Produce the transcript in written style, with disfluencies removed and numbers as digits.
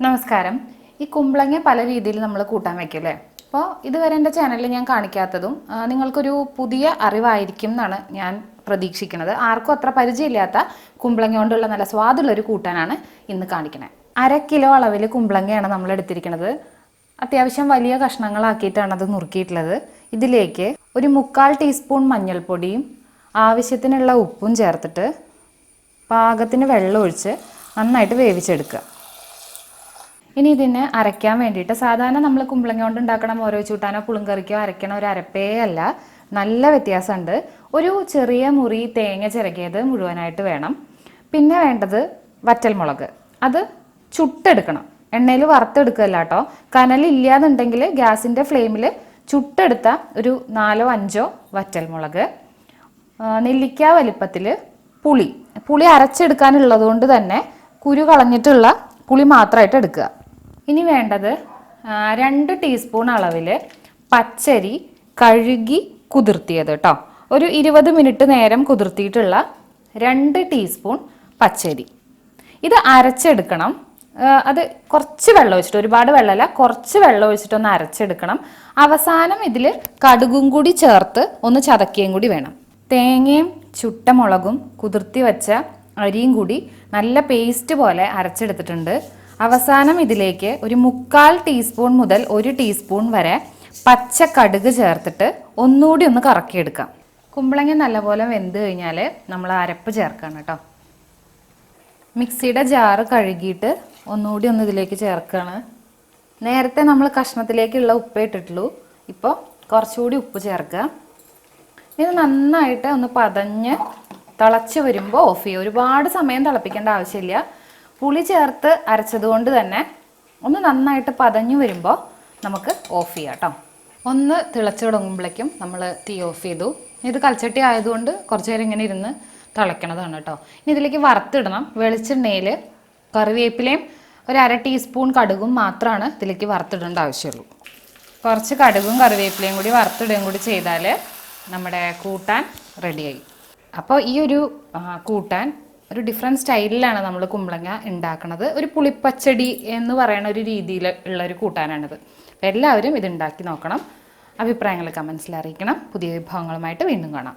നമസ്കാരം. ഈ കുമ്പളങ്ങ പല രീതിയിൽ നമ്മൾ കൂട്ടാൻ വയ്ക്കും അല്ലേ? അപ്പോൾ ഇതുവരെ എൻ്റെ ചാനലിൽ ഞാൻ കാണിക്കാത്തതും നിങ്ങൾക്കൊരു പുതിയ അറിവായിരിക്കും എന്നാണ് ഞാൻ പ്രതീക്ഷിക്കുന്നത്. ആർക്കും അത്ര പരിചയമില്ലാത്ത കുമ്പളങ്ങ കൊണ്ടുള്ള നല്ല സ്വാദുള്ളൊരു കൂട്ടാനാണ് ഇന്ന് കാണിക്കുന്നത്. 1/2 കിലോ അളവിൽ കുമ്പളങ്ങയാണ് നമ്മൾ എടുത്തിരിക്കുന്നത്. അത്യാവശ്യം വലിയ കഷ്ണങ്ങളാക്കിയിട്ടാണ് അത് നുറുക്കിയിട്ടുള്ളത്. ഇതിലേക്ക് ഒരു 1/4 ടീസ്പൂൺ മഞ്ഞൾപ്പൊടിയും ആവശ്യത്തിനുള്ള ഉപ്പും ചേർത്തിട്ട് പാകത്തിന് വെള്ളം ഒഴിച്ച് നന്നായിട്ട് വേവിച്ചെടുക്കുക. ഇനി ഇതിനെ അരയ്ക്കാൻ വേണ്ടിയിട്ട് സാധാരണ നമ്മൾ കുമ്പളങ്ങ കൊണ്ട് ഉണ്ടാക്കണം ഓരോ ചൂട്ടാനോ പുളിങ്കറിക്കോ അരയ്ക്കണ ഒരു അരപ്പേ അല്ല, നല്ല വ്യത്യാസമുണ്ട്. ഒരു ചെറിയ മുറി തേങ്ങ ചിരകിയത് മുഴുവനായിട്ട് വേണം. പിന്നെ വേണ്ടത് വറ്റൽമുളക്, അത് ചുട്ടെടുക്കണം, എണ്ണയിൽ വറുത്തെടുക്കുകയല്ല കേട്ടോ. കനലില്ലാന്നുണ്ടെങ്കിൽ ഗ്യാസിൻ്റെ ഫ്ലെയിമിൽ ചുട്ടെടുത്ത ഒരു 4-5 വറ്റൽമുളക്, നെല്ലിക്ക വലിപ്പത്തിൽ പുളി അരച്ചെടുക്കാനുള്ളത് കൊണ്ട് തന്നെ കുരു കളഞ്ഞിട്ടുള്ള പുളി മാത്രമായിട്ട് എടുക്കുക. ഇനി വേണ്ടത് 2 ടീസ്പൂൺ അളവിൽ പച്ചരി കഴുകി കുതിർത്തിയത് കേട്ടോ. ഒരു 20 മിനിറ്റ് നേരം കുതിർത്തിയിട്ടുള്ള 2 ടീസ്പൂൺ പച്ചരി. ഇത് അരച്ചെടുക്കണം. അത് കുറച്ച് വെള്ളം ഒഴിച്ചിട്ട്, ഒരുപാട് വെള്ളമല്ല, കുറച്ച് വെള്ളം ഒഴിച്ചിട്ടൊന്ന് അരച്ചെടുക്കണം. അവസാനം ഇതിൽ കടുകും കൂടി ചേർത്ത് ഒന്ന് ചതക്കുകയും കൂടി വേണം. തേങ്ങയും ചുട്ട മുളകും കുതിർത്തി വെച്ച അരിയും കൂടി നല്ല പേസ്റ്റ് പോലെ അരച്ചെടുത്തിട്ടുണ്ട്. അവസാനം ഇതിലേക്ക് ഒരു 1/4 ടീസ്പൂൺ മുതൽ 1 ടീസ്പൂൺ വരെ പച്ച കടുക് ചേർത്തിട്ട് ഒന്നുകൂടി ഒന്ന് കറക്കിയെടുക്കാം. കുമ്പളങ്ങ നല്ലപോലെ വെന്ത് കഴിഞ്ഞാൽ നമ്മൾ അരപ്പ് ചേർക്കണം കേട്ടോ. മിക്സിയുടെ ജാറ് കഴുകിയിട്ട് ഒന്നുകൂടി ഒന്ന് ഇതിലേക്ക് ചേർക്കുകയാണ്. നേരത്തെ നമ്മൾ കഷ്ണത്തിലേക്കുള്ള ഉപ്പേ ഇട്ടിട്ടുള്ളൂ, ഇപ്പോൾ കുറച്ചുകൂടി ഉപ്പ് ചേർക്കുക. ഇത് നന്നായിട്ട് ഒന്ന് പതഞ്ഞ് തിളച്ച് വരുമ്പോൾ ഓഫ് ചെയ്യുക. ഒരുപാട് സമയം തിളപ്പിക്കേണ്ട ആവശ്യമില്ല. പുളി ചേർത്ത് അരച്ചത് കൊണ്ട് തന്നെ ഒന്ന് നന്നായിട്ട് പതഞ്ഞു വരുമ്പോൾ നമുക്ക് ഓഫ് ചെയ്യാം കേട്ടോ. ഒന്ന് തിളച്ച് തുടങ്ങുമ്പോഴേക്കും നമ്മൾ തീ ഓഫ് ചെയ്തു. ഇത് കൽച്ചട്ടി ആയതുകൊണ്ട് കുറച്ച് നേരം ഇങ്ങനെ ഇരുന്ന് തിളയ്ക്കണതാണ് കേട്ടോ. ഇനി ഇതിലേക്ക് വറുത്തിടണം. വെളിച്ചെണ്ണയിൽ കറിവേപ്പിലയും ഒരു 1/2 ടീസ്പൂൺ കടുകും മാത്രമാണ് ഇതിലേക്ക് വറുത്തിടേണ്ട ആവശ്യമുള്ളൂ. കുറച്ച് കടുകും കറിവേപ്പിലയും കൂടി വറുത്തിടുകയും കൂടി ചെയ്താൽ നമ്മുടെ കൂട്ടാൻ റെഡിയായി. അപ്പോൾ ഈ ഒരു കൂട്ടാൻ ഒരു ഡിഫറെൻറ്റ് സ്റ്റൈലിലാണ് നമ്മൾ കുമ്പളങ്ങ ഉണ്ടാക്കുന്നത്. ഒരു പുളിപ്പച്ചടി എന്ന് പറയുന്ന ഒരു രീതിയിൽ ഉള്ളൊരു കൂട്ടാനാണിത്. അപ്പോൾ എല്ലാവരും ഇത് ഉണ്ടാക്കി നോക്കണം. അഭിപ്രായങ്ങൾ കമൻസിൽ അറിയിക്കണം. പുതിയ വിഭവങ്ങളുമായിട്ട് വീണ്ടും കാണാം.